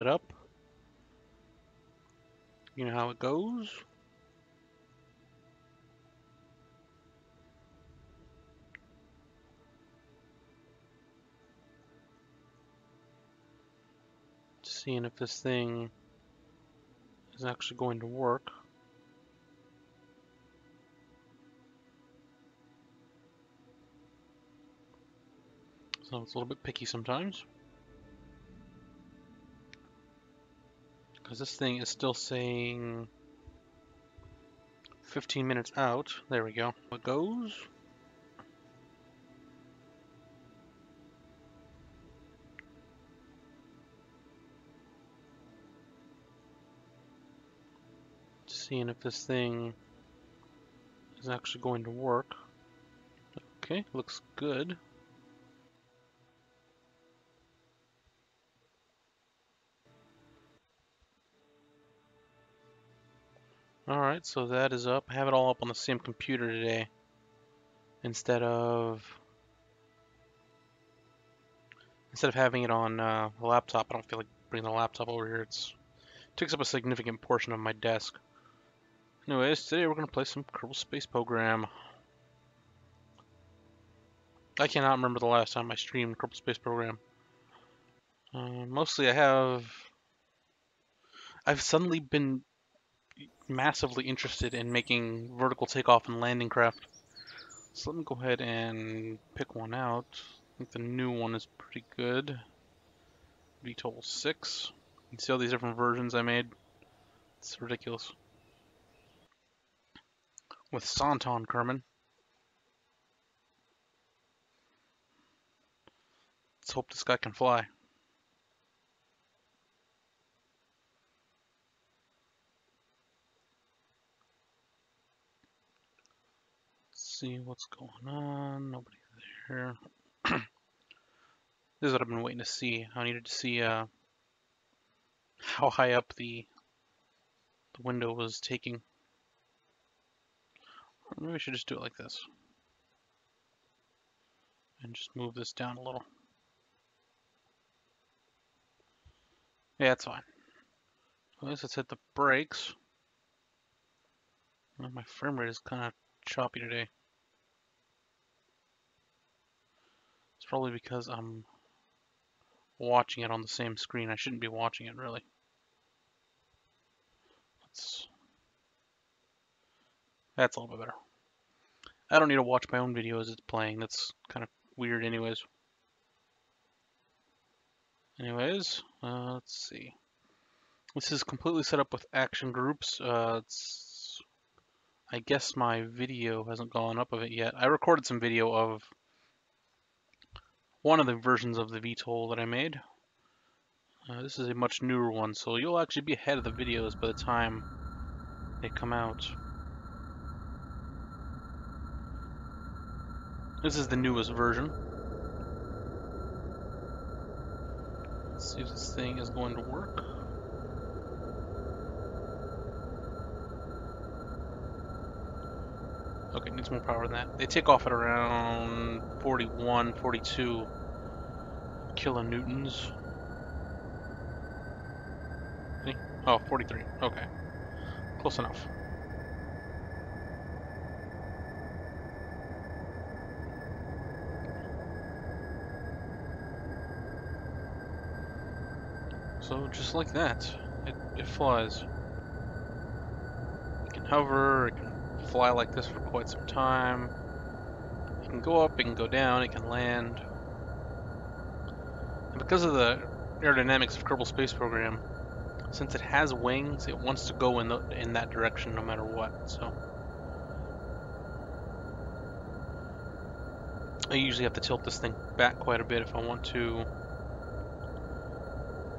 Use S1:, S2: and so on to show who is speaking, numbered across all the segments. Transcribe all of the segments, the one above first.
S1: it up. You know how it goes. Seeing if this thing is actually going to work. So it's a little bit picky sometimes. Because this thing is still saying 15 minutes out. There we go. It goes. Seeing if this thing is actually going to work. Okay, looks good. Alright, so that is up. I have it all up on the same computer today. Instead of having it on the laptop. I don't feel like bringing the laptop over here. It takes up a significant portion of my desk. Anyways, today we're going to play some Kerbal Space Program. I cannot remember the last time I streamed Kerbal Space Program. Mostly I've suddenly been massively interested in making vertical takeoff and landing craft. So let me go ahead and pick one out. I think the new one is pretty good. VTOL 6. You can see all these different versions I made. It's ridiculous. With Santon Kerman. Let's hope this guy can fly. Let's see what's going on. Nobody there. This is what I've been waiting to see. I needed to see how high up the window was taking. Maybe we should just do it like this. And just move this down a little. Yeah, that's fine. Well, let's hit the brakes. Well, my frame rate is kind of choppy today. It's probably because I'm watching it on the same screen. I shouldn't be watching it, really. That's a little bit better. I don't need to watch my own video as it's playing. That's kind of weird anyways. Let's see. This is completely set up with action groups. I guess my video hasn't gone up of it yet. I recorded some video of one of the versions of the VTOL that I made. This is a much newer one, so you'll actually be ahead of the videos by the time they come out. This is the newest version. Let's see if this thing is going to work. Okay, it needs more power than that. They take off at around 41, 42 kilonewtons. See? Oh, 43. Okay. Close enough. So just like that, it flies. It can hover, it can fly like this for quite some time. It can go up, it can go down, it can land. And because of the aerodynamics of Kerbal Space Program, since it has wings, it wants to go in that direction no matter what. So I usually have to tilt this thing back quite a bit if I want to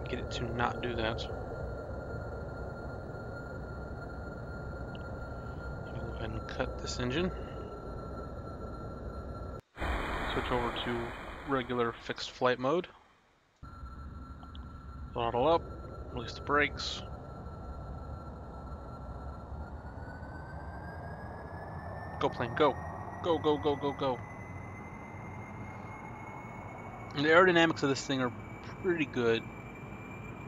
S1: get it to not do that. Go ahead and cut this engine. Switch over to regular fixed flight mode. Throttle up, release the brakes. Go plane, go. Go, go, go, go, go. And the aerodynamics of this thing are pretty good.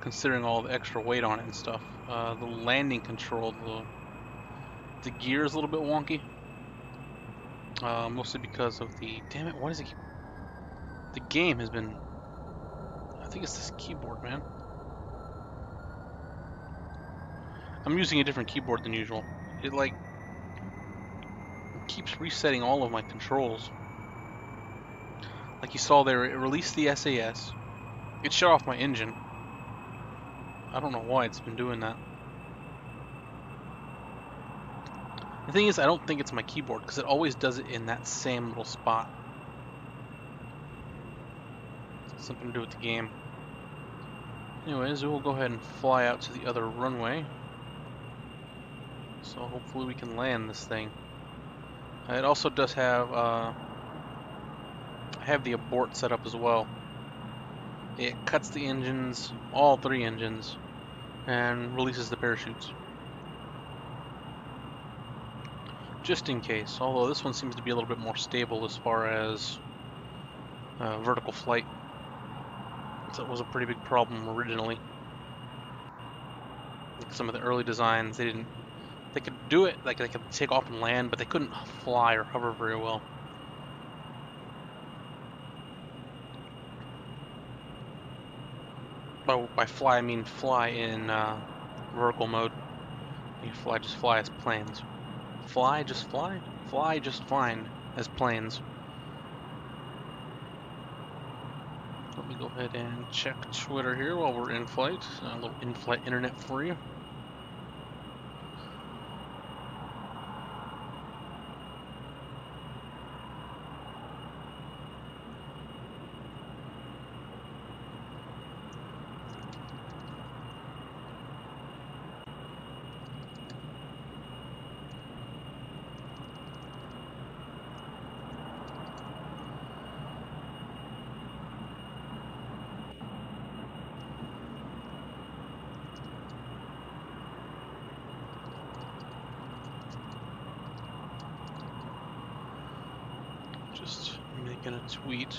S1: considering all the extra weight on it and stuff. The landing control, the gear is a little bit wonky. Mostly because of the... Damn it, why does it keep... The game has been... I think it's this keyboard, man. I'm using a different keyboard than usual. It, like, keeps resetting all of my controls. Like you saw there, it released the SAS. It shut off my engine. I don't know why it's been doing that. The thing is, I don't think it's my keyboard, because it always does it in that same little spot. Something to do with the game. Anyways, we'll go ahead and fly out to the other runway. So hopefully we can land this thing. It also does have, I have the abort set up as well. It cuts the engines, all 3 engines, and releases the parachutes. Just in case, although this one seems to be a little bit more stable as far as vertical flight. So it was a pretty big problem originally. Like some of the early designs, they could do it, like they could take off and land, but they couldn't fly or hover very well. By fly, I mean fly in vertical mode. You just fly as planes. Fly, just fly? Fly just fine as planes. Let me go ahead and check Twitter here while we're in flight. A little in-flight internet for you. Just making a tweet.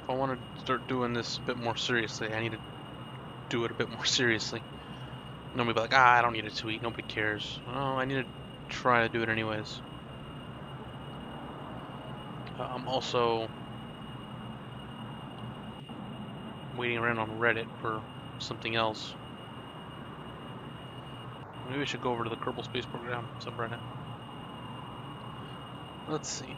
S1: If I want to start doing this a bit more seriously, I need to do it a bit more seriously. Nobody be like, I don't need a tweet, nobody cares. Oh, I need to try to do it anyways. I'm also waiting around on Reddit for something else. Maybe we should go over to the Kerbal Space Program subreddit. Let's see.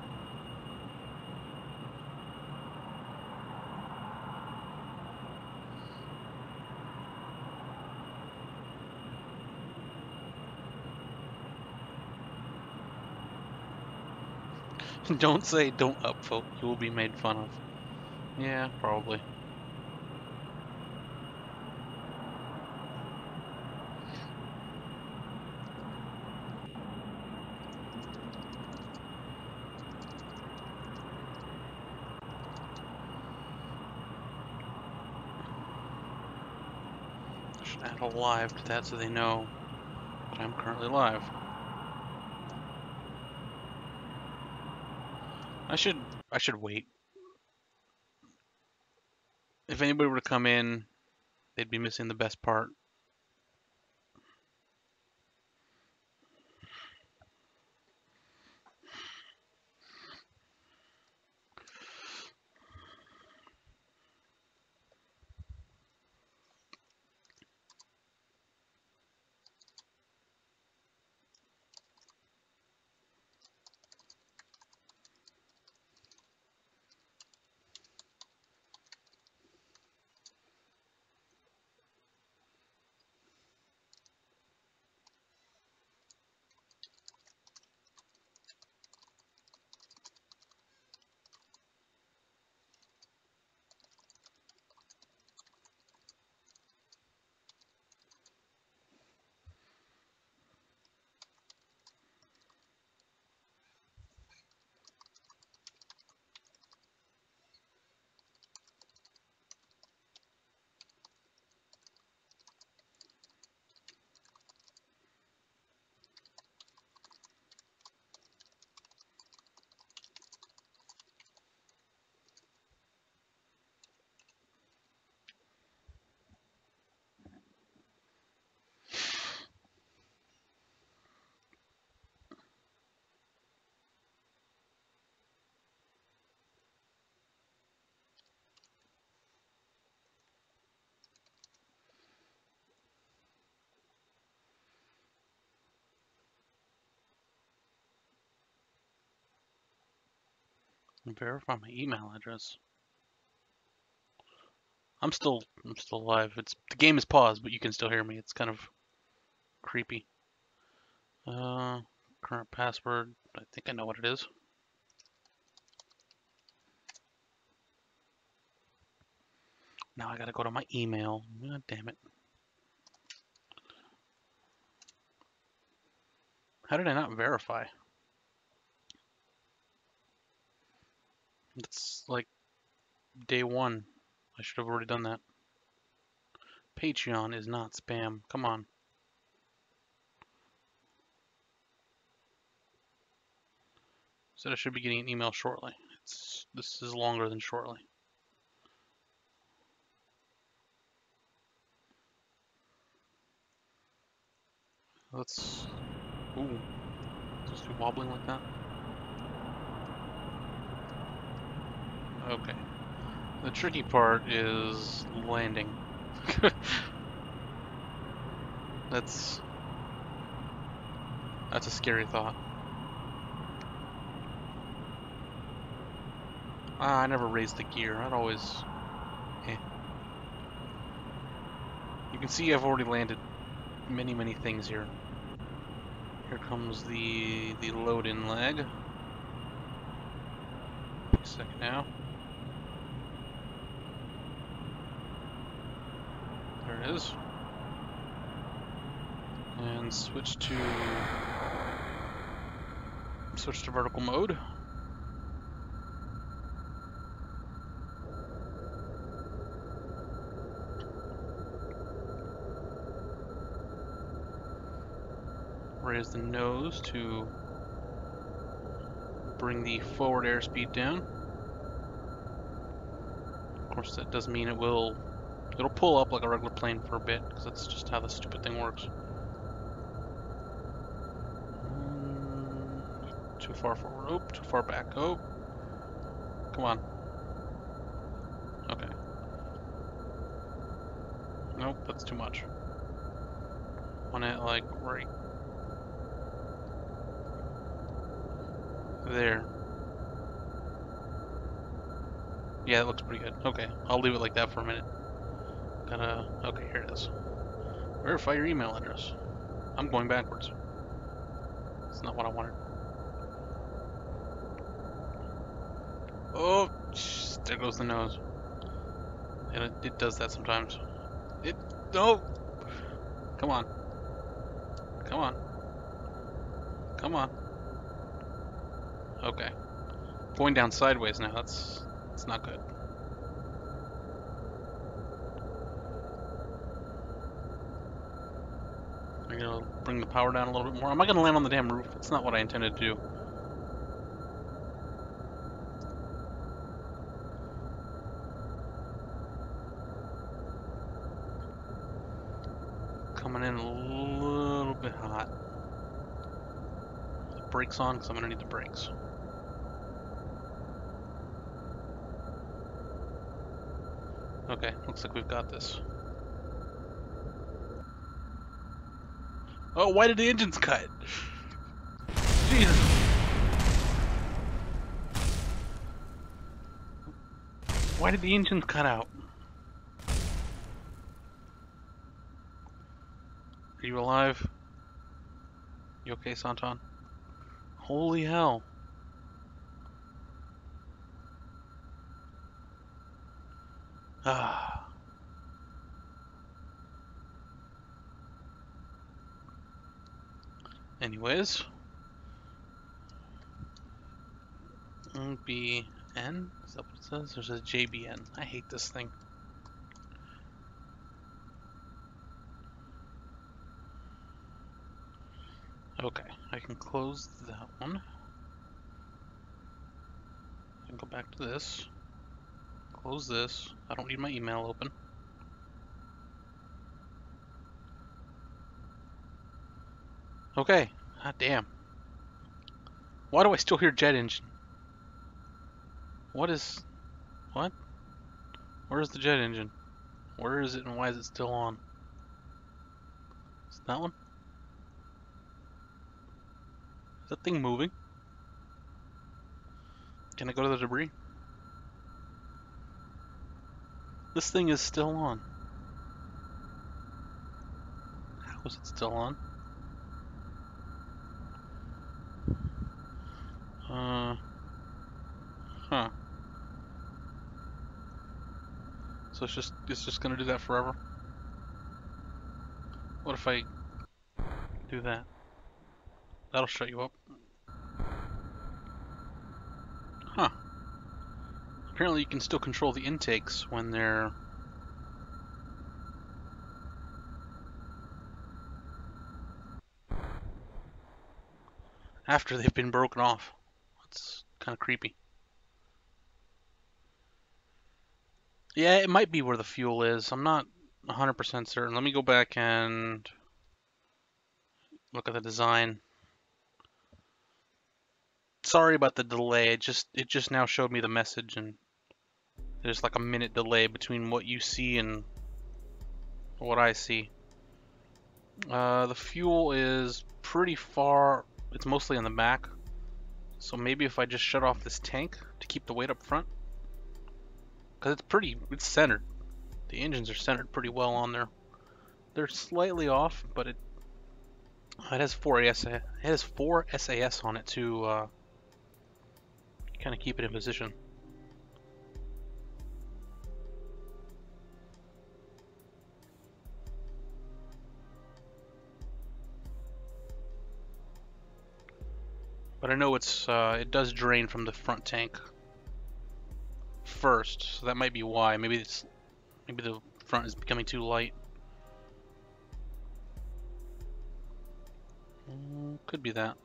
S1: Don't say don't upvote, you will be made fun of. Yeah, probably. Should add a live to that so they know that I'm currently live. I should wait. If anybody were to come in, they'd be missing the best part. Verify my email address. I'm still alive. The game is paused, but you can still hear me. It's kind of creepy. Current password. I think I know what it is. Now I gotta go to my email. God damn it. How did I not verify? It's like day one. I should have already done that. Patreon is not spam. Come on. Said I should be getting an email shortly. This is longer than shortly. Let's. Ooh. Just be wobbling like that. Okay. The tricky part is landing. That's a scary thought. I never raised the gear. I'd always. Eh. You can see I've already landed many things here. Here comes the load-in lag. Take a second now. There it is. And switch to vertical mode. Raise the nose to bring the forward airspeed down. Of course, that does mean it'll pull up like a regular plane for a bit, because that's just how the stupid thing works. Too far forward. Oh, too far back. Oh, come on. Okay. Nope, that's too much. Want it like right there. Yeah, it looks pretty good. Okay, I'll leave it like that for a minute. Okay, here it is. Verify your email address. I'm going backwards. It's not what I wanted. Oh, there goes the nose. And it does that sometimes. No! Come on. Come on. Come on. Okay. Going down sideways now, that's not good. I'm gonna bring the power down a little bit more. Am I gonna land on the damn roof? That's not what I intended to do. Coming in a little bit hot. The brakes on, because I'm gonna need the brakes. Okay, looks like we've got this. Oh, why did the engines cut? Jesus. Why did the engines cut out? Are you alive? You okay, Santon? Holy hell. Ah. Anyways. BN? Is that what it says? There's a JBN. I hate this thing. Okay, I can close that one. I can go back to this. Close this. I don't need my email open. Okay. God damn. Why do I still hear jet engine? What? Where's the jet engine? Where is it and why is it still on? Is that one? Is that thing moving? Can I go to the debris? This thing is still on. How is it still on? Huh. So it's just gonna do that forever? What if I do that? That'll shut you up. Huh. Apparently you can still control the intakes when they're... after they've been broken off. That's kind of creepy. Yeah, it might be where the fuel is. I'm not 100% certain. Let me go back and look at the design. Sorry about the delay. It just now showed me the message, and there's like a minute delay between what you see and what I see. The fuel is pretty far. It's mostly on the back. So maybe if I just shut off this tank to keep the weight up front. Because it's centered. The engines are centered pretty well on there. They're slightly off, but it has four SAS on it to kind of keep it in position. But I know it does drain from the front tank first, so that might be why. Maybe the front is becoming too light. Could be that.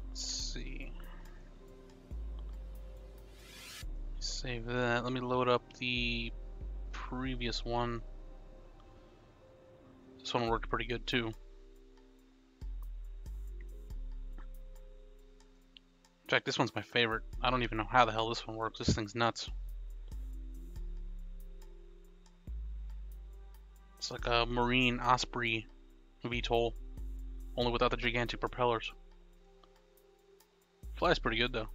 S1: Let's see. Save that. Let me load up the previous one. This one worked pretty good too. In fact, this one's my favorite. I don't even know how the hell this one works. This thing's nuts. It's like a Marine Osprey VTOL, only without the gigantic propellers. Flies pretty good though.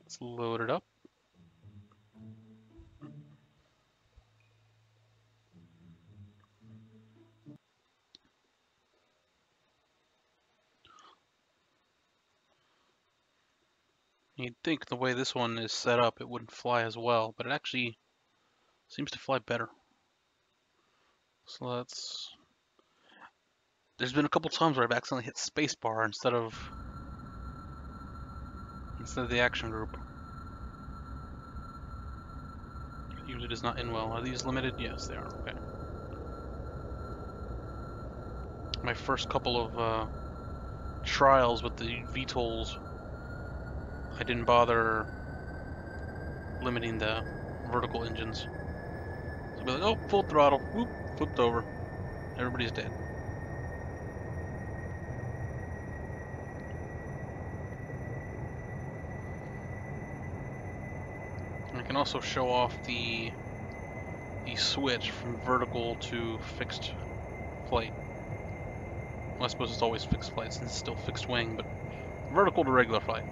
S1: Let's load it up. You'd think the way this one is set up, it wouldn't fly as well, but it actually seems to fly better. So there's been a couple times where I've accidentally hit spacebar instead of the action group. Unit is not in well. Are these limited? Yes, they are. Okay. My first couple of trials with the VTOLs, I didn't bother limiting the vertical engines. So I'll be like, oh, full throttle, whoop, flipped over, everybody's dead. I can also show off the switch from vertical to fixed flight. Well, I suppose it's always fixed flight since it's still fixed wing, but vertical to regular flight.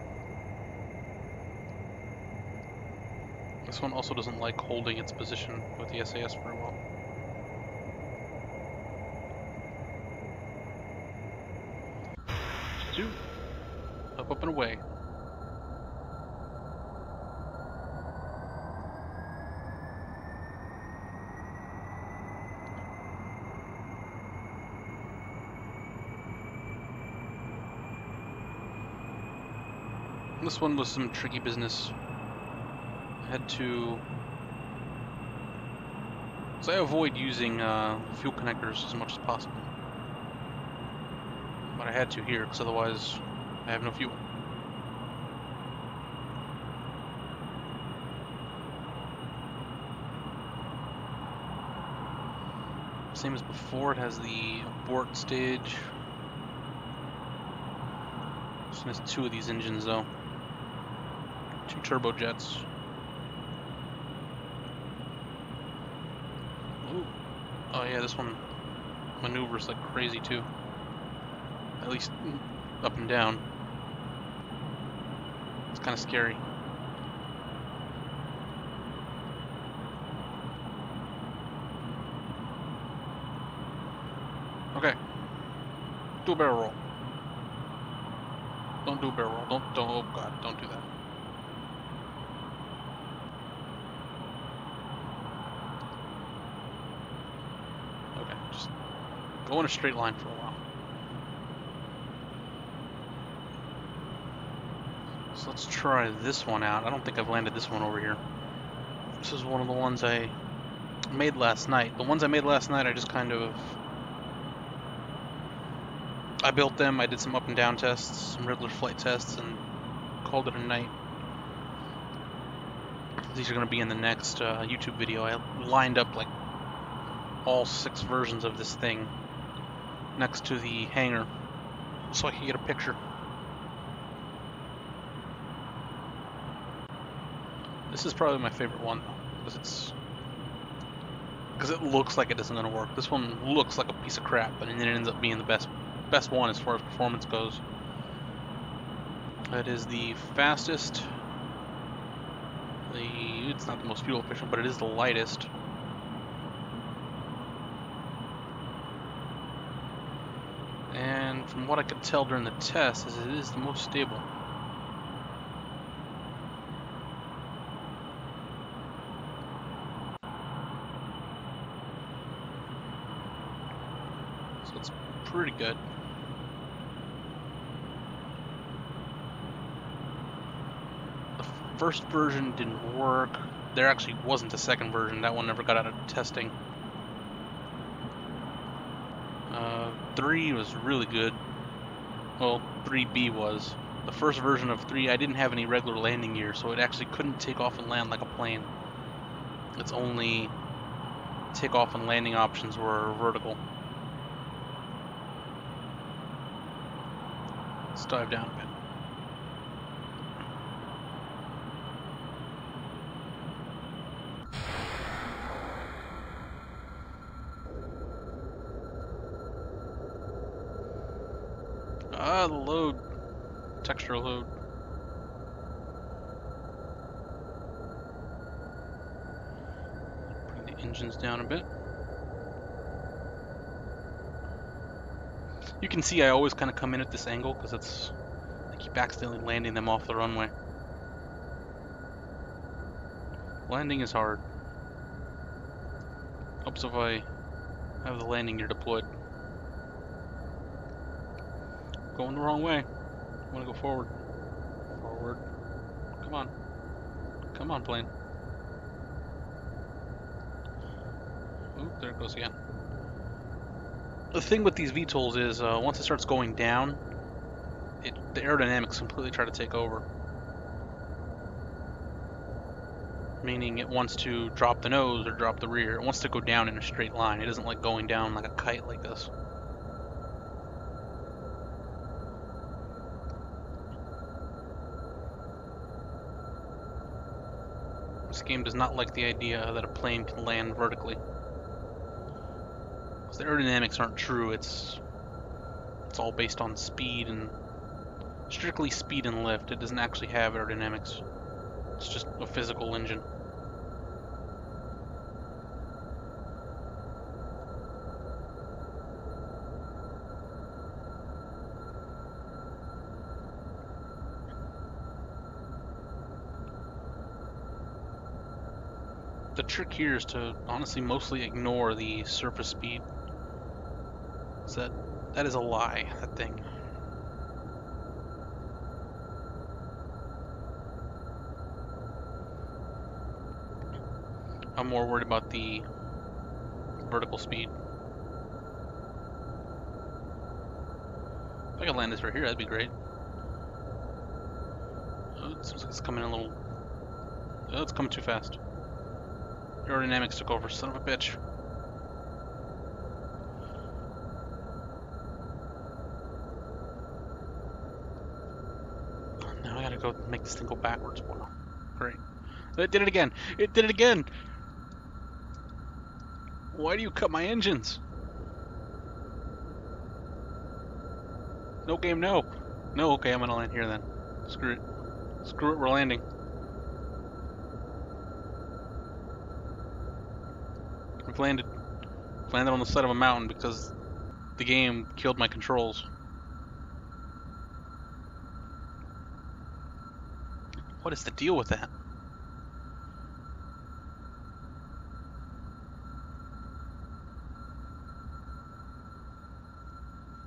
S1: This one also doesn't like holding its position with the SAS very well. Two. Up, up, and away. This one was some tricky business. I had to... So I avoid using fuel connectors as much as possible. But I had to here, because otherwise I have no fuel. Same as before, it has the abort stage. Just missed two of these engines though. Two turbojets. Ooh. Oh yeah, this one maneuvers like crazy too. At least up and down. It's kind of scary. Okay. Do a barrel roll. Don't do a barrel roll. Don't, oh god, don't do that. Okay, just go in a straight line for a while. So let's try this one out. I don't think I've landed this one over here. This is one of the ones I made last night. The ones I made last night, I just kind of... I built them, I did some up and down tests, some regular flight tests, and called it a night. These are going to be in the next YouTube video. I lined up like all 6 versions of this thing next to the hangar so I could get a picture. This is probably my favorite one though, because it looks like it isn't going to work. This one looks like a piece of crap, but then it ends up being the best one as far as performance goes. That is the fastest. It's not the most fuel efficient, but it is the lightest. And from what I could tell during the test, is it is the most stable. So it's pretty good. First version didn't work. There actually wasn't a second version. That one never got out of testing. 3 was really good. Well, 3B was. The first version of 3, I didn't have any regular landing gear, so it actually couldn't take off and land like a plane. Its only takeoff and landing options were vertical. Let's dive down a bit. The load. Texture load. Bring the engines down a bit. You can see I always kind of come in at this angle because I keep accidentally landing them off the runway. Landing is hard. Helps if I have the landing gear deployed. Going the wrong way. I want to go forward. Forward. Come on. Come on, plane. Oop, there it goes again. The thing with these VTOLs is once it starts going down, the aerodynamics completely try to take over. Meaning it wants to drop the nose or drop the rear. It wants to go down in a straight line. It doesn't like going down like a kite like this. This game does not like the idea that a plane can land vertically. Because the aerodynamics aren't true, it's all based on speed and strictly speed and lift. It doesn't actually have aerodynamics. It's just a physical engine. The trick here is to honestly mostly ignore the surface speed. So that is a lie, that thing. I'm more worried about the vertical speed. If I could land this right here, that'd be great. Oh, it's coming a little... Oh, it's coming too fast. Aerodynamics took over, son of a bitch. Now I gotta go make this thing go backwards. Wow. Great. It did it again! It did it again! Why do you cut my engines? No game, no! No, okay, I'm gonna land here then. Screw it. Screw it, we're landing. We've landed. Landed on the side of a mountain because the game killed my controls. What is the deal with that?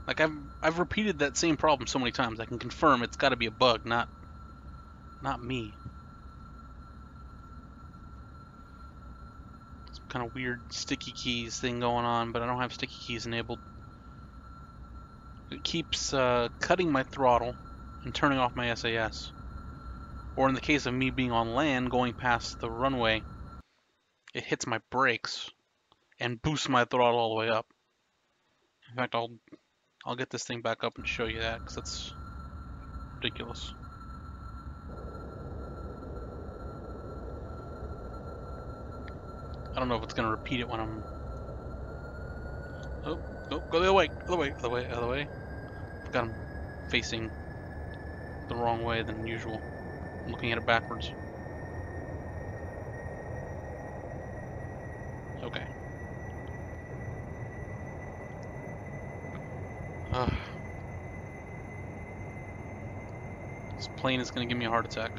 S1: Like I've repeated that same problem so many times. I can confirm it's got to be a bug, not me. Some kind of weird sticky keys thing going on, but I don't have sticky keys enabled. It keeps cutting my throttle and turning off my SAS. Or in the case of me being on land, going past the runway, it hits my brakes and boosts my throttle all the way up. In fact, I'll get this thing back up and show you that, because that's ridiculous. I don't know if it's going to repeat it when I'm... Oh, go the other way, other way, other way, other way. I've got him facing the wrong way than usual. I'm looking at it backwards. Okay. This plane is going to give me a heart attack.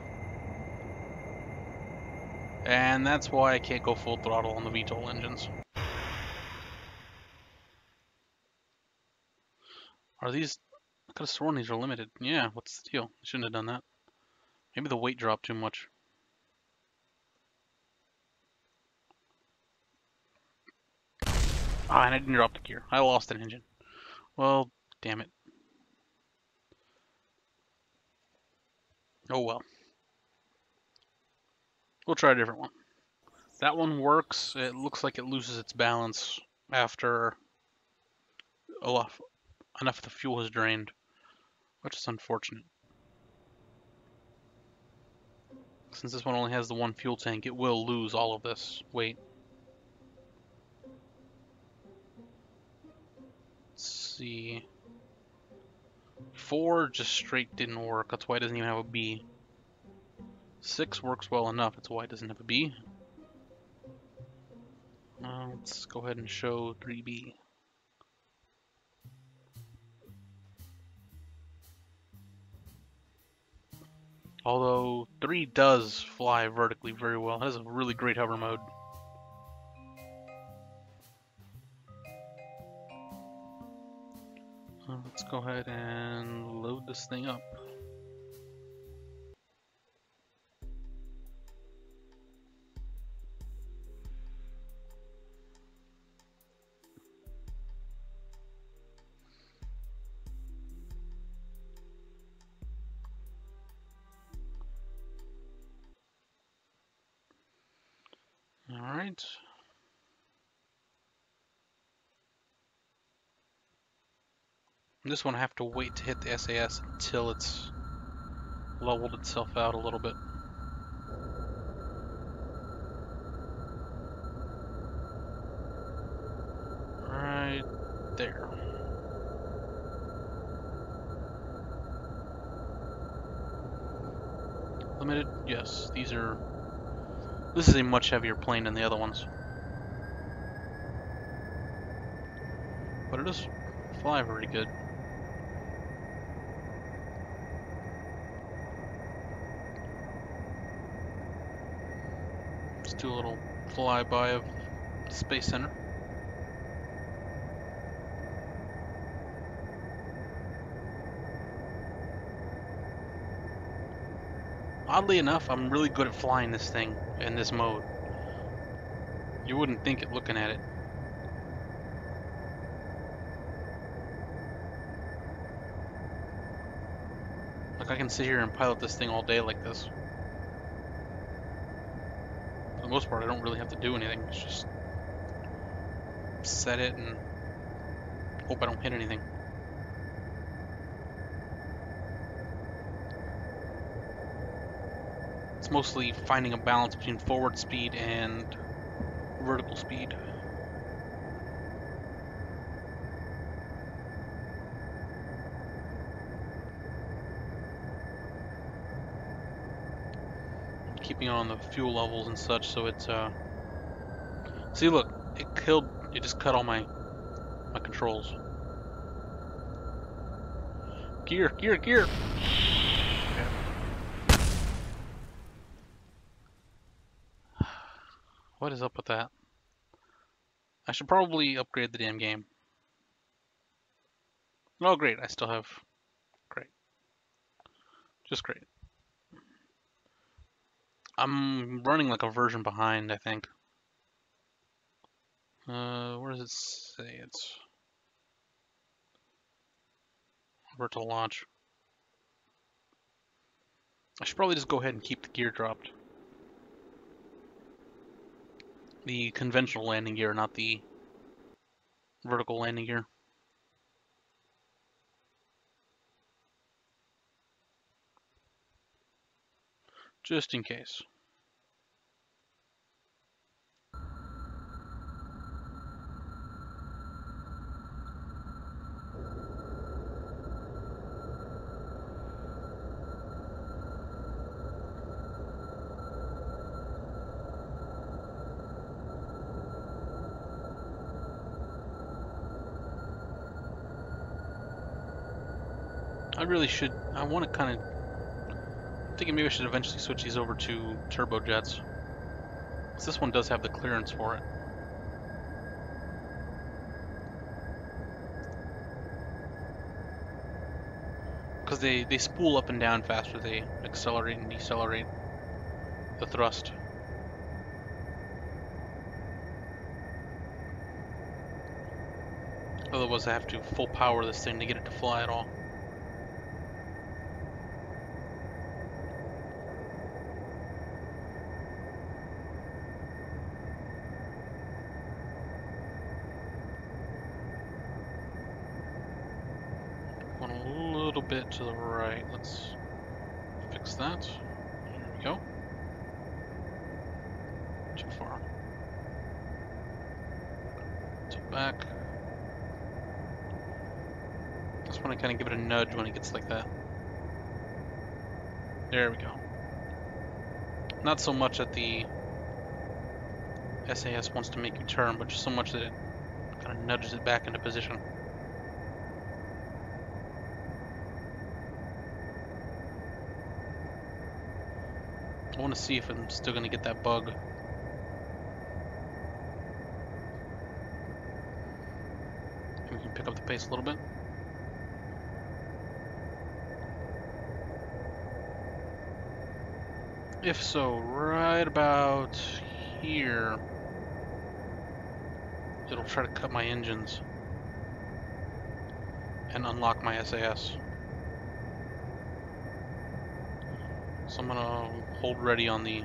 S1: And that's why I can't go full throttle on the VTOL engines. Are these... I could have sworn these are limited. Yeah, what's the deal? I shouldn't have done that. Maybe the weight dropped too much. Ah, and I didn't drop the gear. I lost an engine. Well, damn it. Oh well. We'll try a different one. That one works. It looks like it loses its balance after enough of the fuel is drained, which is unfortunate. Since this one only has the one fuel tank, it will lose all of this weight. Let's see. 4 just straight didn't work. That's why it doesn't even have a B. 6 works well enough. That's why it doesn't have a B. Let's go ahead and show 3B. Although 3 does fly vertically very well. It has a really great hover mode. Let's go ahead and load this thing up. Alright. This one I have to wait to hit the SAS until it's leveled itself out a little bit. Right there. Limited? Yes, these are... This is a much heavier plane than the other ones. But it does fly very good. Let's do a little flyby of the Space Center. Oddly enough, I'm really good at flying this thing in this mode. You wouldn't think it looking at it. Like, I can sit here and pilot this thing all day like this. For the most part, I don't really have to do anything. It's just set it and hope I don't hit anything. It's mostly finding a balance between forward speed and vertical speed. Keeping on the fuel levels and such, so it's see, look, it just cut all my controls. Gear, gear, gear. Okay. What is up with that? I should probably upgrade the damn game. Oh great, I still have, great. Just great. I'm running like a version behind, I think. Where does it say it's where to launch? I should probably just go ahead and keep the gear dropped. The conventional landing gear, not the vertical landing gear. Just in case. I want to kind of, I'm thinking maybe I should eventually switch these over to turbojets. Because this one does have the clearance for it. Because they spool up and down faster, they accelerate and decelerate the thrust. Otherwise I have to full power this thing to get it to fly at all. Going a little bit to the right. Let's fix that. There we go. Too far. Tilt back. Just want to kind of give it a nudge when it gets like that. There we go. Not so much that the SAS wants to make you turn, but just so much that it kind of nudges it back into position. I want to see if I'm still going to get that bug. We can pick up the pace a little bit. If so, right about here, it'll try to cut my engines and unlock my SAS. So I'm gonna hold ready on the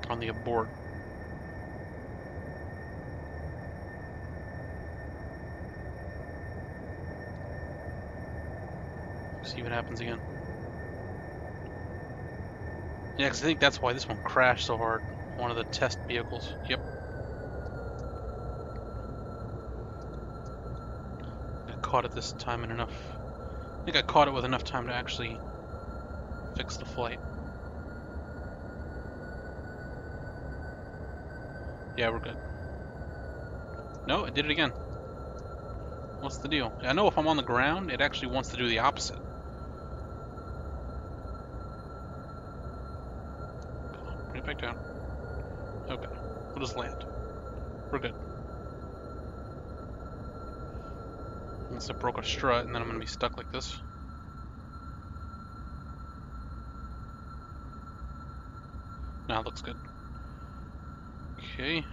S1: abort. See what happens again. Yeah, because I think that's why this one crashed so hard. One of the test vehicles. Yep. I caught it this time in enough. I think I caught it with enough time to actually fix the flight. Yeah, we're good. No, it did it again. What's the deal? I know if I'm on the ground, it actually wants to do the opposite. Bring it back down. Okay, we'll just land. We're good. Unless I broke a strut, and then I'm going to be stuck like this. Now it looks good. Okay.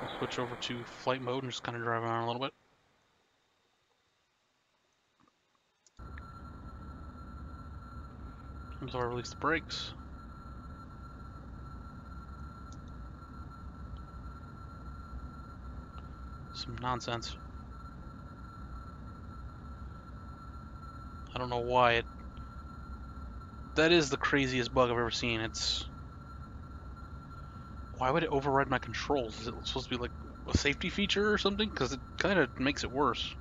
S1: We'll switch over to flight mode and just kind of drive around a little bit. So I release the brakes. Some nonsense. I don't know why it that is the craziest bug I've ever seen. Why would it override my controls? Is it supposed to be like a safety feature or something? Because it kind of makes it worse.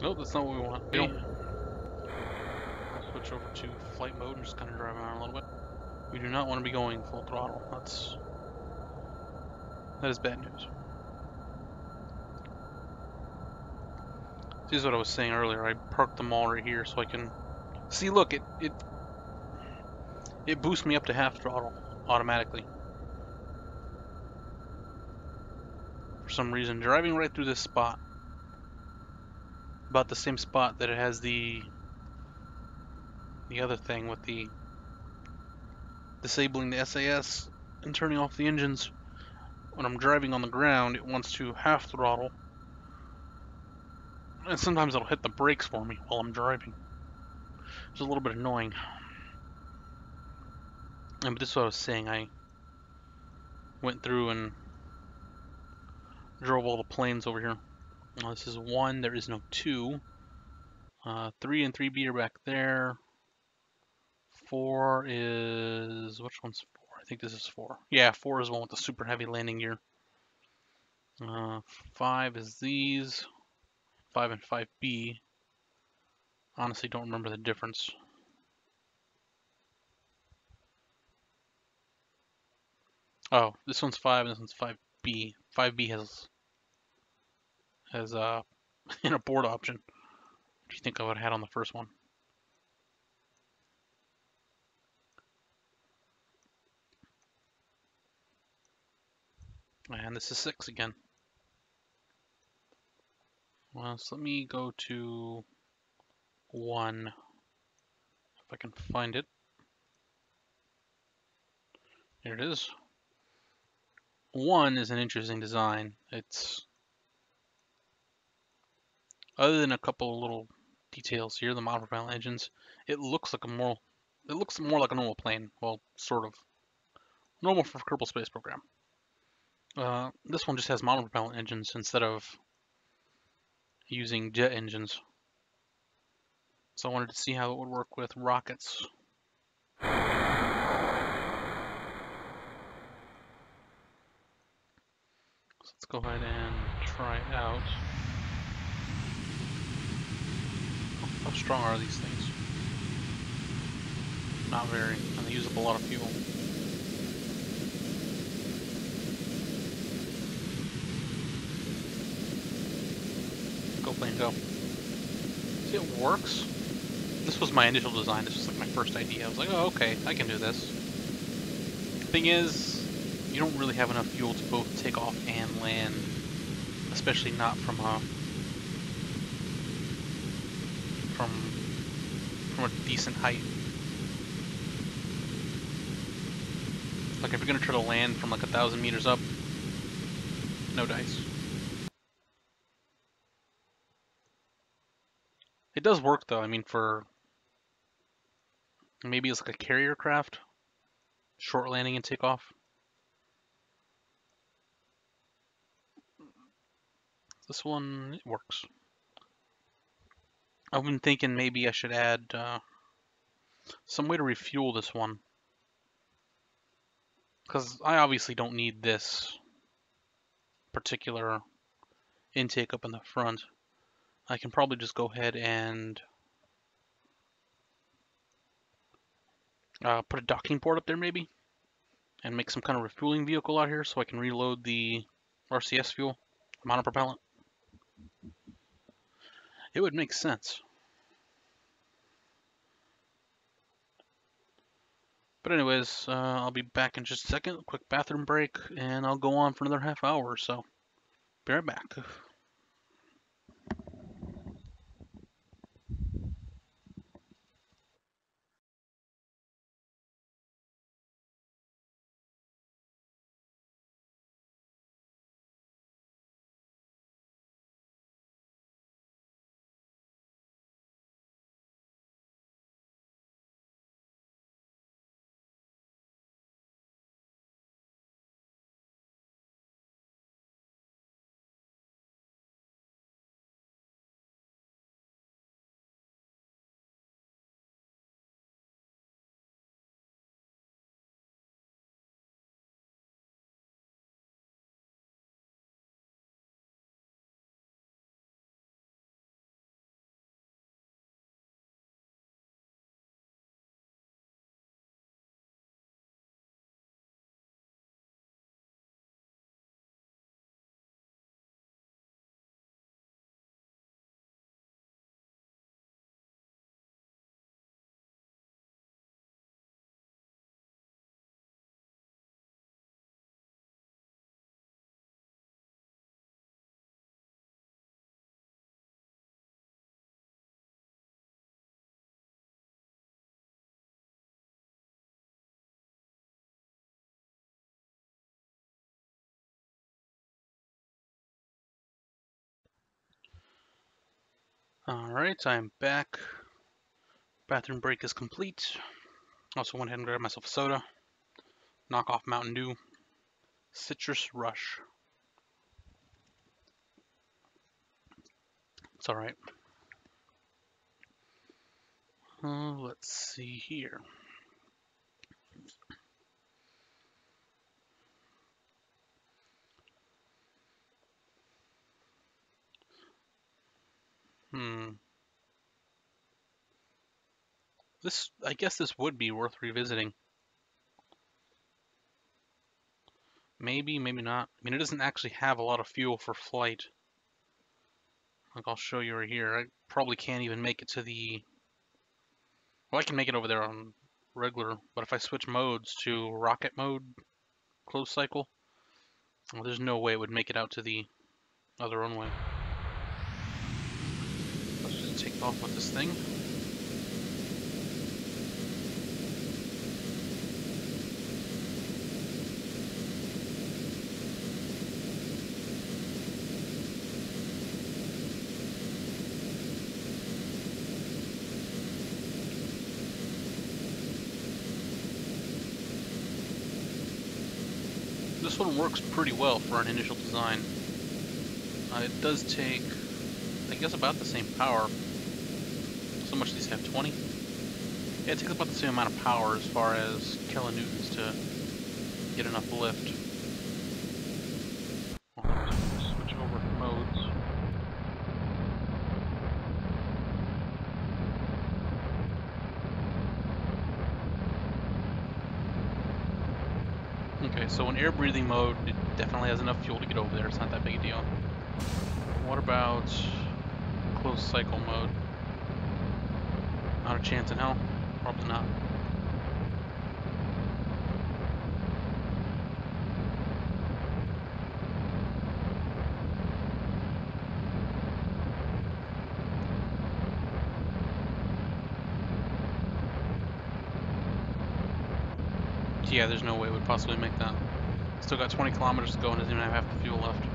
S1: Nope, that's not what we want. We don't. I'll switch over to flight mode and just kind of drive around a little bit. We do not want to be going full throttle. That is bad news. This is what I was saying earlier. I parked them all right here so I can see. Look, it boosts me up to half throttle automatically. For some reason, driving right through this spot, about the same spot that it has the other thing with the disabling the SAS and turning off the engines. When I'm driving on the ground, it wants to half throttle, and sometimes it'll hit the brakes for me while I'm driving. It's a little bit annoying. But this is what I was saying. I went through and drove all the planes over here. This is 1. There is no 2. 3 and 3B are back there. 4 is... which one's 4? I think this is 4. Yeah, 4 is the one with the super heavy landing gear. 5 is these. 5 and 5B. Honestly, don't remember the difference. Oh, this one's 5 and this one's 5B. 5B has an abort option. What do you think I would have had on the first one? And this is 6 again. Well, so let me go to 1, if I can find it. Here it is. 1 is an interesting design. It's, other than a couple little details here, the monopropellant engines, it looks more like a normal plane. Well, sort of. Normal for Kerbal Space Program. This one just has monopropellant engines instead of using jet engines. So I wanted to see how it would work with rockets. So let's go ahead and try it out. How strong are these things? Not very, and they use up a lot of fuel. Go plane, go. See, it works. This was my initial design. This was like my first idea. I was like, oh, okay, I can do this. Thing is, you don't really have enough fuel to both take off and land, especially not from a decent height. Like if you're gonna try to land from like 1,000 meters up, no dice. It does work though. I mean, for maybe it's like a carrier craft, short landing and takeoff. This one, it works. I've been thinking maybe I should add some way to refuel this one, because I obviously don't need this particular intake up in the front. I can probably just go ahead and put a docking port up there maybe, and make some kind of refueling vehicle out here so I can reload the RCS fuel, monopropellant. It would make sense. But anyways, I'll be back in just a second, quick bathroom break, and I'll go on for another half hour or so. Be right back. Alright, I'm back. Bathroom break is complete. Also went ahead and grabbed myself a soda. Knock off Mountain Dew. Citrus Rush. It's alright. Let's see here. I guess this would be worth revisiting. Maybe, maybe not. I mean, it doesn't actually have a lot of fuel for flight. Like, I'll show you right here. I probably can't even make it to the... Well, I can make it over there on regular, but if I switch modes to rocket mode, closed cycle, well, there's no way it would make it out to the other runway. Let's just take off with this thing. This one works pretty well for an initial design. It does take, I guess, about the same power. So much these have, 20? Yeah, it takes about the same amount of power as far as kilonewtons to get enough lift. I'll have to switch over modes. Okay, so in air breathing mode, it definitely has enough fuel to get over there. It's not that big a deal. But what about closed cycle mode? Not a chance in hell? Probably not. Yeah, there's no way it would possibly make that. Still got 20 kilometers to go and doesn't even have half the fuel left.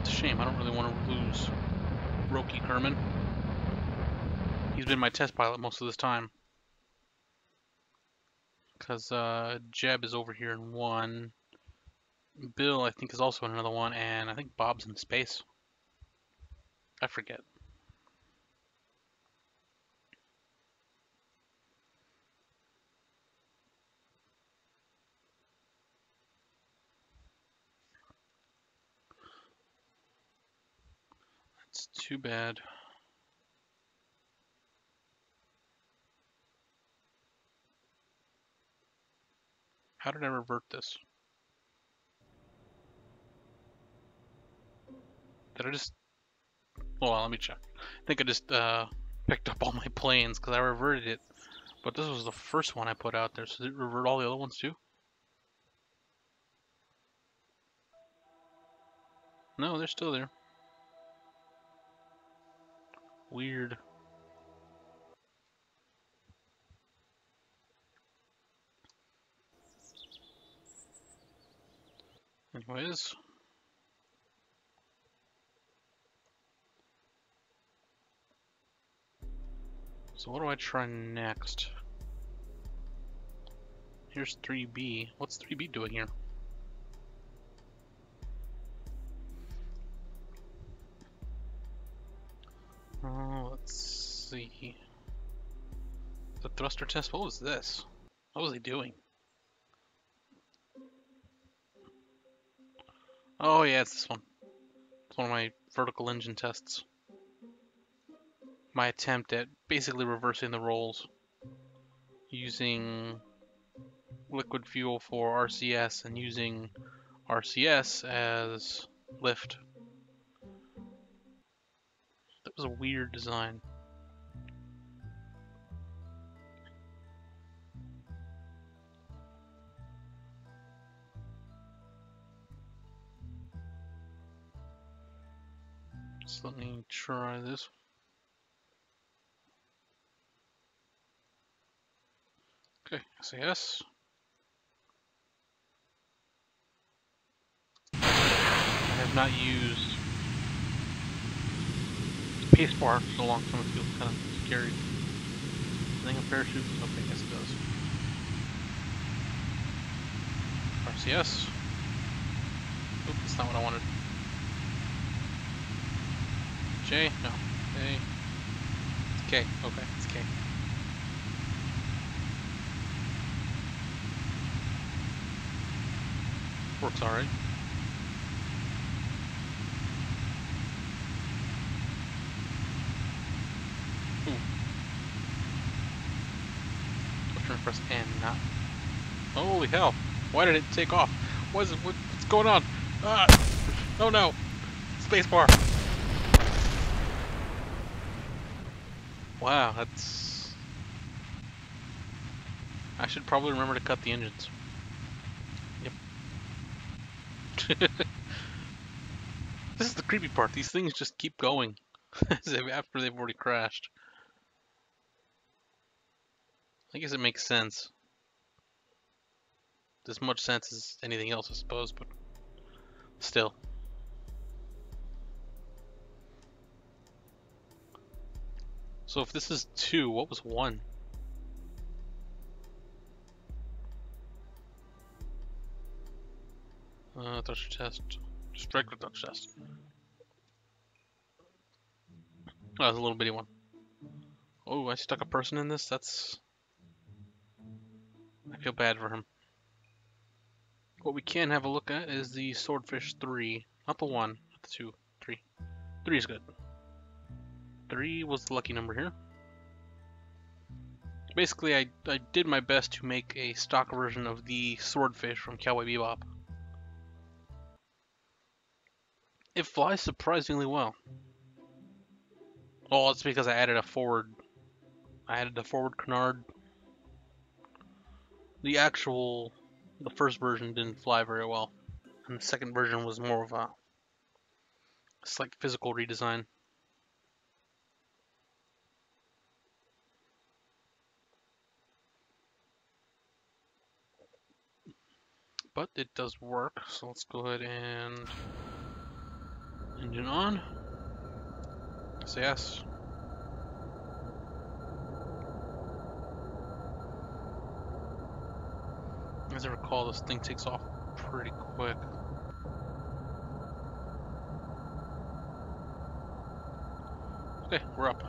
S1: It's a shame. I don't really want to lose Roki Kerman. He's been my test pilot most of this time. Because Jeb is over here in one. Bill, I think, is also in another one. And I think Bob's in space. I forget. It's too bad. How did I revert this? Did I just... Well, let me check. I think I just picked up all my planes because I reverted it. But this was the first one I put out there, so did it revert all the other ones too? No, they're still there. Weird. Anyways. So what do I try next? Here's 3B. What's 3B doing here? Let's see. The thruster test? What was this? What was he doing? Oh yeah, it's this one. It's one of my vertical engine tests. My attempt at basically reversing the roles using liquid fuel for RCS and using RCS as lift. That was a weird design. So let me try this. Okay, SAS. I have not used spacebar for so long, so it feels kind of scary. Thing of parachutes? Okay, yes it does. RCS. Oop, that's not what I wanted. J? No. A. It's K. Okay, it's K. Works alright. Ooh. I was trying to press N, not. Holy hell! Why did it take off? What's going on? Ah! Oh no! Spacebar! Wow, that's. I should probably remember to cut the engines. Yep. This is the creepy part. These things just keep going after they've already crashed. I guess it makes sense. As much sense as anything else, I suppose, but still. So if this is 2, what was 1? Touch test. Just regular touch test. Oh, that's a little bitty one. Oh, I stuck a person in this? That's... I feel bad for him. What we can have a look at is the Swordfish 3. Not the 1, not the 2. 3. 3 is good. 3 was the lucky number here. Basically, I did my best to make a stock version of the Swordfish from Cowboy Bebop. It flies surprisingly well. Oh, it's because I added a forward canard. The first version didn't fly very well, and the second version was more of a slight physical redesign. But it does work, so let's go ahead and engine on. SAS. As I recall, this thing takes off pretty quick. Okay, we're up.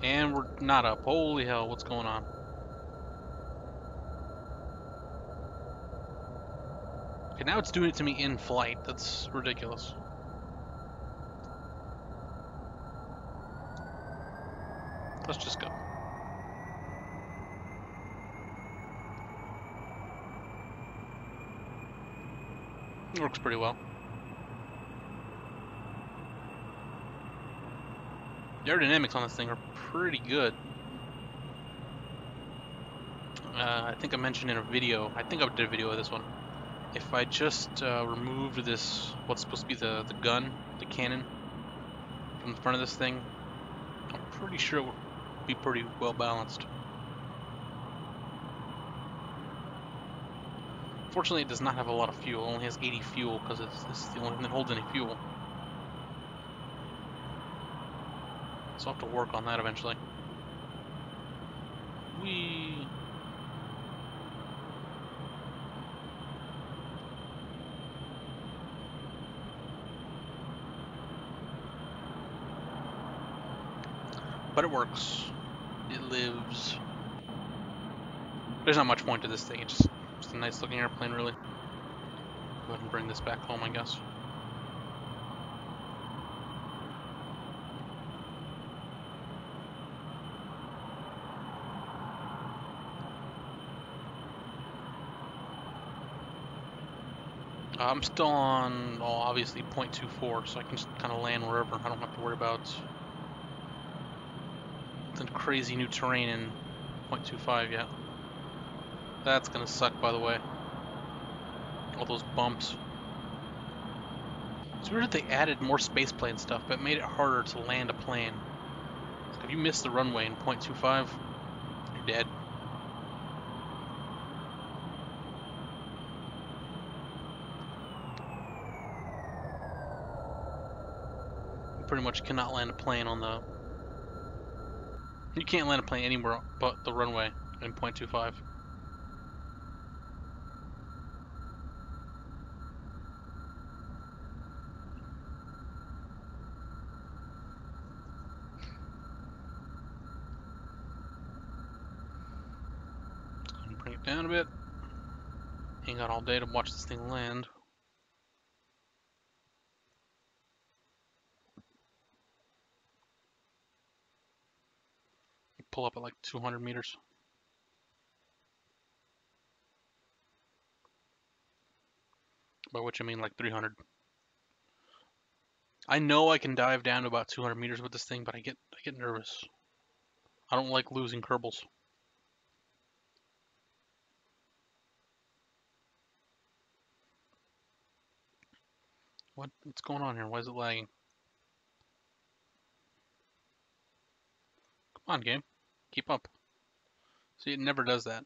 S1: And we're not up. Holy hell, what's going on? Okay, now it's doing it to me in flight. That's ridiculous. Let's just go. It works pretty well. The aerodynamics on this thing are pretty good. I think I mentioned in a video, I think I did a video of this one. If I just removed this, what's supposed to be the gun, the cannon, from the front of this thing, I'm pretty sure it would be pretty well balanced. Fortunately, it does not have a lot of fuel. It only has 80 fuel because it's the only thing that holds any fuel. So I'll have to work on that eventually. Whee! But it works. It lives. There's not much point to this thing. It's just a nice looking airplane, really. Go ahead and bring this back home, I guess. I'm still on, well, obviously 0.24, so I can just kind of land wherever. I don't have to worry about the crazy new terrain in 0.25 yet. That's gonna suck, by the way. All those bumps. It's weird that they added more spaceplane stuff, but made it harder to land a plane. So if you miss the runway in 0.25, you're dead. pretty much cannot land a plane on the... You can't land a plane anywhere but the runway in 0.25. Bring it down a bit. Ain't got all day to watch this thing land. Pull up at like 200 meters. By which I mean like 300. I know I can dive down to about 200 meters with this thing, but I get nervous. I don't like losing Kerbals. What's going on here? Why is it lagging? Come on, game. Keep up. See, it never does that.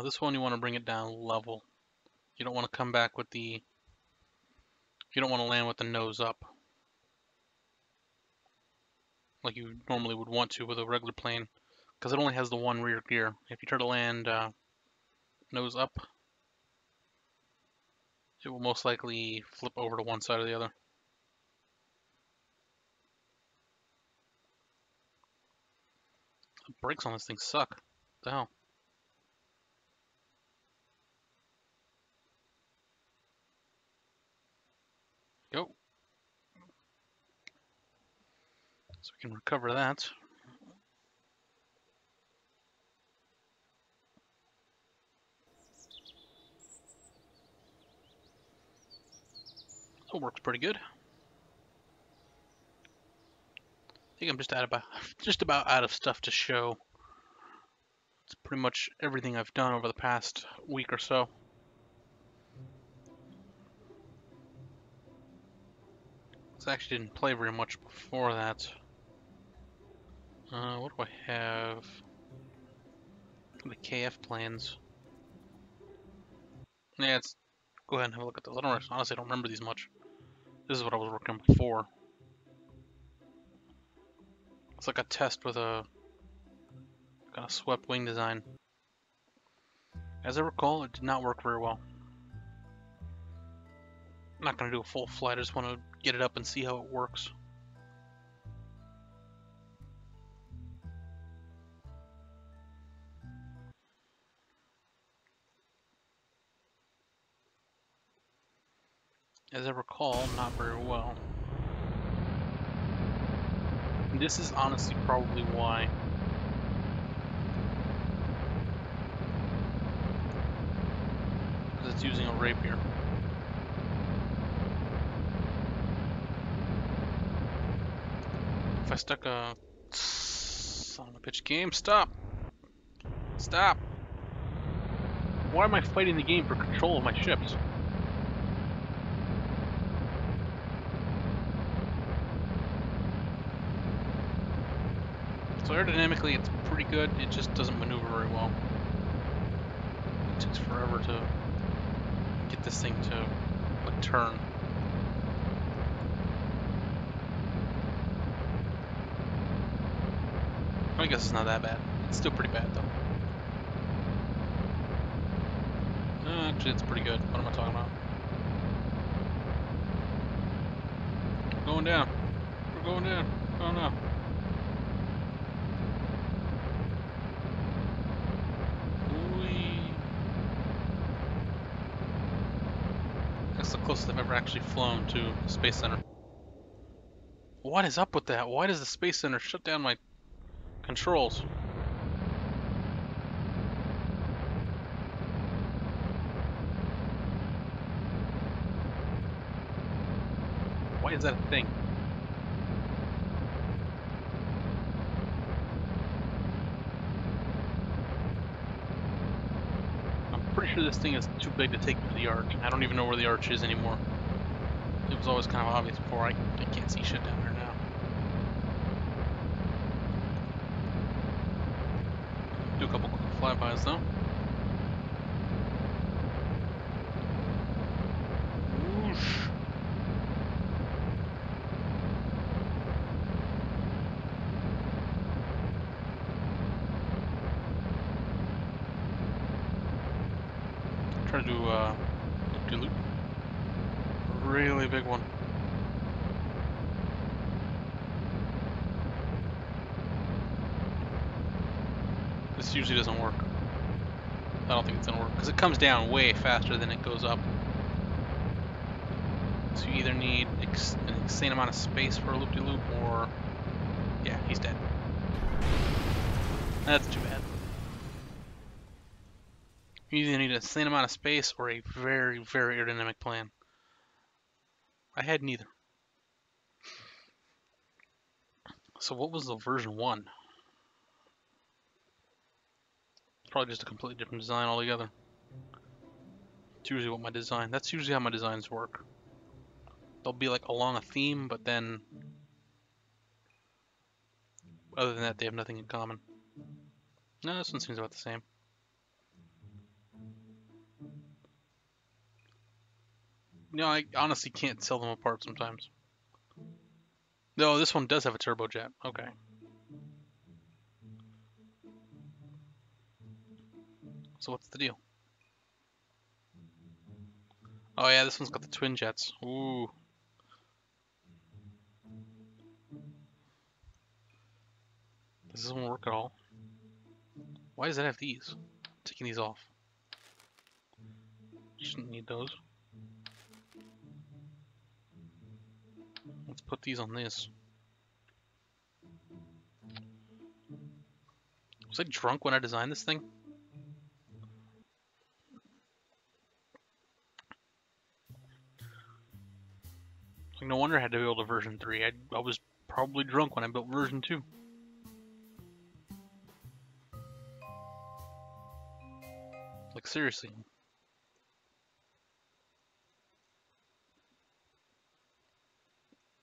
S1: This one you want to bring it down level. You don't want to come back with the... You don't want to land with the nose up. Like you normally would want to with a regular plane. Because it only has the one rear gear. If you try to land nose up, it will most likely flip over to one side or the other. The brakes on this thing suck. What the hell? Go. So we can recover that. That works pretty good. I think I'm just about out of stuff to show. It's pretty much everything I've done over the past week or so. I actually didn't play very much before that. What do I have? The KF plans. Yeah, go ahead and have a look at those. Honestly, I don't remember these much. This is what I was working on before. It's like a test with a kind of swept wing design. As I recall, it did not work very well. I'm not going to do a full flight, I just want to get it up and see how it works. As I recall, not very well. And this is honestly probably why. Because it's using a rapier. If I stuck a... Son of a bitch game, stop! Stop! Why am I fighting the game for control of my ships? So aerodynamically it's pretty good, it just doesn't maneuver very well. It takes forever to get this thing to like turn. I guess it's not that bad. It's still pretty bad though. Actually it's pretty good. What am I talking about? We're going down. We're going down. Oh no. That's the closest I've ever actually flown to the Space Center. What is up with that? Why does the Space Center shut down my controls? Why is that a thing? I'm pretty sure this thing is too big to take through the arch. I don't even know where the arch is anymore. It was always kind of obvious before. I can't see shit down there now. Do a couple quick flybys though. try to do loop-de-loop. Really big one. This usually doesn't work. I don't think it's gonna work because it comes down way faster than it goes up. So you either need an insane amount of space for a loop-de-loop, or yeah, he's dead. That's too bad. You either need an insane amount of space or a very, very aerodynamic plan. I had neither. So what was the version 1? Probably just a completely different design altogether. It's usually what my design. That's usually how my designs work. They'll be like along a theme, but then other than that, they have nothing in common. No, this one seems about the same. No, I honestly can't tell them apart sometimes. No, this one does have a turbojet. Okay. So what's the deal? Oh yeah, this one's got the twin jets. Ooh. Does this one work at all? Why does it have these? I'm taking these off. Shouldn't need those. Let's put these on this. Was I drunk when I designed this thing? Like, no wonder I had to build a version 3. I was probably drunk when I built version 2. Like, seriously.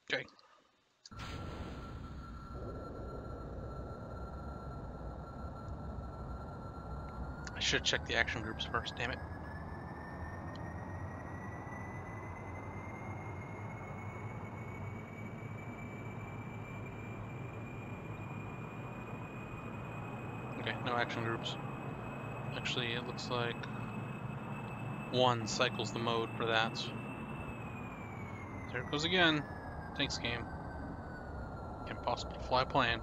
S1: Okay. I should check the action groups first, damn it. Okay, no action groups. Actually, it looks like 1 cycles the mode for that. There it goes again. Thanks, game. Impossible to fly a plane.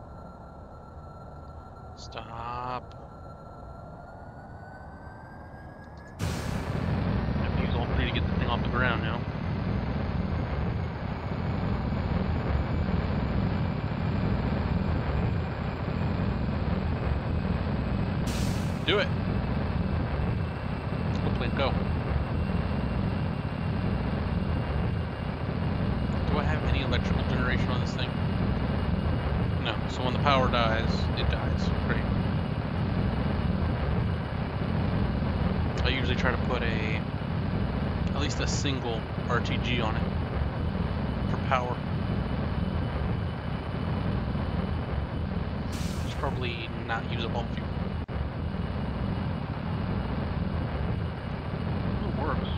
S1: Stop. I have to use all 3 to get the thing off the ground now. Do it! Let's go plane go. Do I have any electrical generation on this thing? No, so when the power dies, it dies. Great. I usually try to put at least a single RTG on it for power. It's probably not use up all fuel. It works.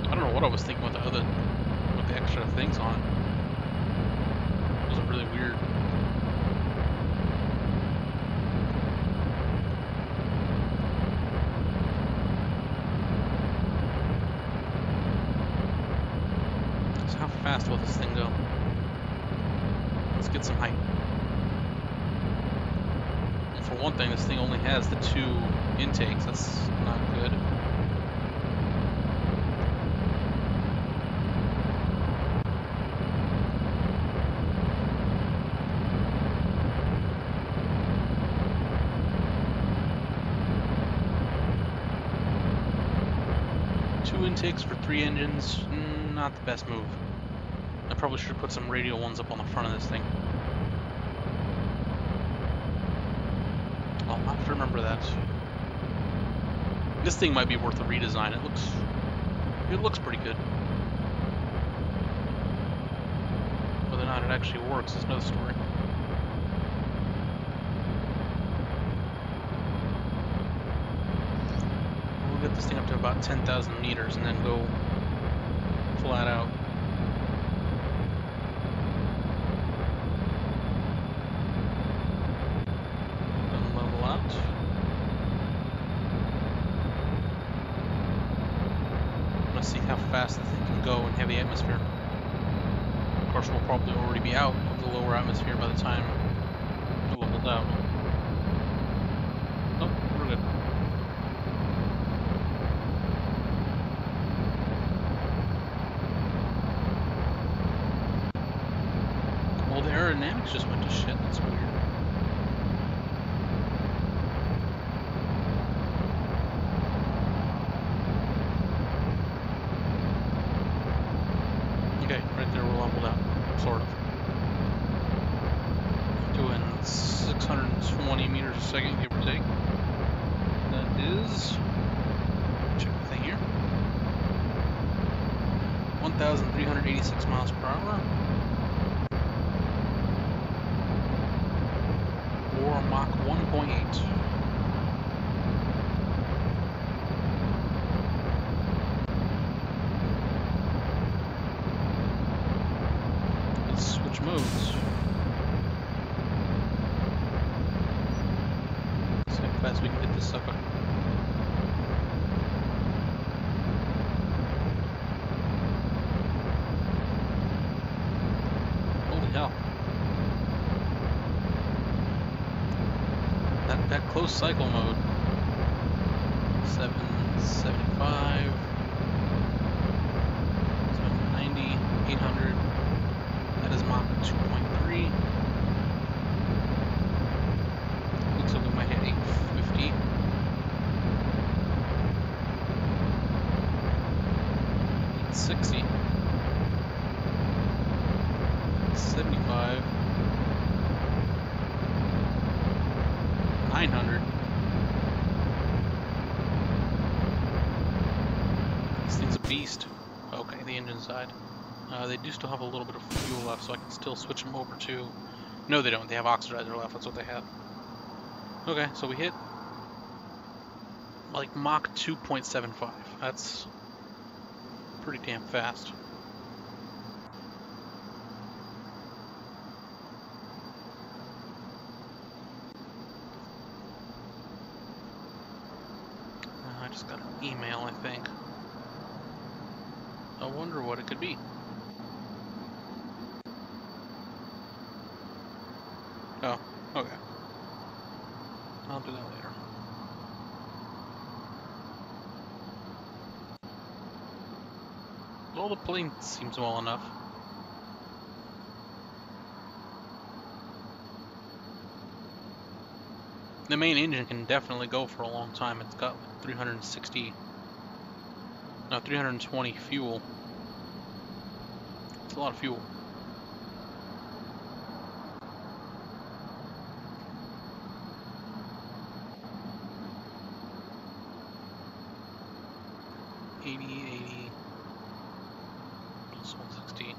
S1: I don't know what I was thinking with the extra things on it. It was really weird. So how fast will this thing go? Let's get some height. And for one thing, this thing only has the 2 intakes. That's not good. Intakes for 3 engines, not the best move. I probably should have put some radial ones up on the front of this thing. I'll have to remember that. This thing might be worth a redesign. It looks pretty good. Whether or not it actually works is another story. Get this thing up to about 10,000 meters and then go flat out. Then level out. want to see how fast the thing can go in heavy atmosphere. Of course, we'll probably already be out of the lower atmosphere by the time it levels out. Nope, we're good. Well, the aerodynamics just went to shit. That's weird. Okay, right there we're leveled out, sort of. Doing 620 meters a second, give or take. That is, check the thing here, 1,386 miles per hour, or Mach 1.8. Let's switch modes. See how fast we can get this sucker. Holy hell. That close cycle mode. 775, 790, 800. That is Mach 2.3. Looks like we might hit 850. 860. 75. 900. This thing's a beast. Okay, the engine side. They do still have a little bit of fuel left, so I can still switch them over to... No, they don't. They have oxidizer left. That's what they have. Okay, so we hit like Mach 2.75. That's pretty damn fast. I just got an email, I think. I wonder what it could be. Oh, okay. I'll do that later. Well, the plane seems well enough. The main engine can definitely go for a long time. It's got 320 fuel. It's a lot of fuel. Plus 160.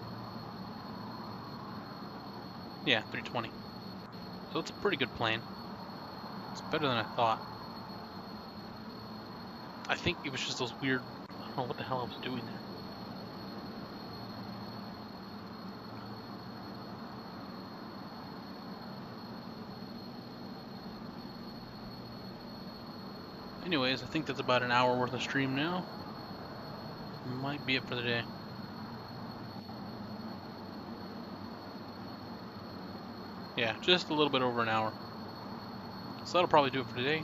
S1: Yeah, 320. So it's a pretty good plane. It's better than I thought. I think it was just those weird... I don't know what the hell I was doing there. Anyways, I think that's about an hour worth of stream now. Might be it for the day. Yeah, just a little bit over an hour. So that'll probably do it for today.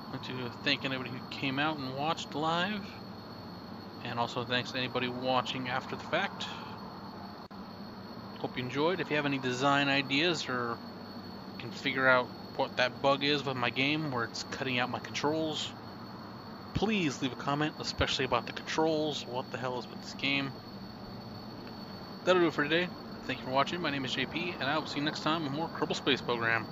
S1: I'd like to thank anybody who came out and watched live. And also thanks to anybody watching after the fact. Hope you enjoyed. If you have any design ideas or can figure out what that bug is with my game where it's cutting out my controls, please leave a comment, especially about the controls. What the hell is with this game? That'll do it for today. Thank you for watching. My name is JP, and I will see you next time with more Kerbal Space Program.